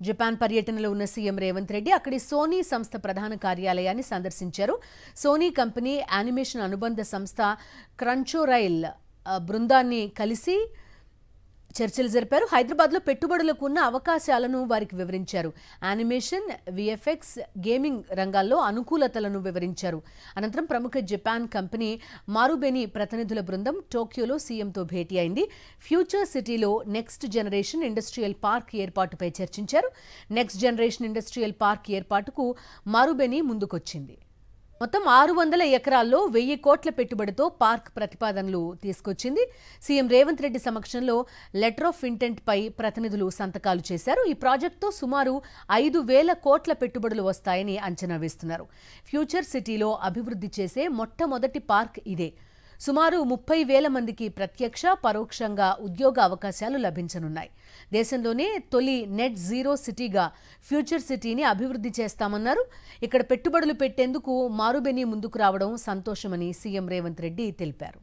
Japan పర్యటనలో ఉన్న CM Revanth Reddy అక్కడి సోనీ సంస్థ ప్రధాన కార్యాలయాన్ని సందర్శించారు. సోనీ కంపెనీ యానిమేషన్ అనుబంధ సంస్థ క్రంచోరైల్ బృందాన్ని కలిసి చర్చలు జరిపారు. హైదరాబాద్లో పెట్టుబడులకు ఉన్న అవకాశాలను వారికి వివరించారు. యానిమేషన్, విఎఫ్ఎక్స్, గేమింగ్ రంగాల్లో అనుకూలతలను వివరించారు. అనంతరం ప్రముఖ జపాన్ కంపెనీ మారుబెని ప్రతినిధుల బృందం టోక్యోలో సీఎంతో భేటీ అయింది. ఫ్యూచర్ సిటీలో నెక్స్ట్ జనరేషన్ ఇండస్ట్రియల్ పార్క్ ఏర్పాటుపై చర్చించారు. నెక్స్ట్ జనరేషన్ ఇండస్ట్రియల్ పార్క్ ఏర్పాటుకు మారుబెని ముందుకొచ్చింది. మొత్తం 600 ఎకరాల్లో 1000 కోట్ల పెట్టుబడితో పార్క్ ప్రతిపాదనలు తీసుకొచ్చింది. సీఎం రేవంత్ రెడ్డి సమక్షంలో లెటర్ ఆఫ్ ఇంటెంట్ పై ప్రతినిధులు సంతకాలు చేశారు. ఈ ప్రాజెక్టుతో సుమారు 5000 కోట్ల పెట్టుబడులు వస్తాయని అంచనా వేస్తున్నారు. ఫ్యూచర్ సిటీలో అభివృద్ధి చేసే మొట్టమొదటి పార్క్ ఇదే. సుమారు 30,000 మందికి ప్రత్యక్ష, పరోక్షంగా ఉద్యోగ అవకాశాలు లభించనున్నాయి. దేశంలోనే తొలి నెట్ జీరో సిటీగా ఫ్యూచర్ సిటీని అభివృద్ధి చేస్తామన్నారు. ఇక్కడ పెట్టుబడులు పెట్టేందుకు మారుబెని ముందుకు రావడం సంతోషమని సీఎం రేవంత్ రెడ్డి తెలిపారు.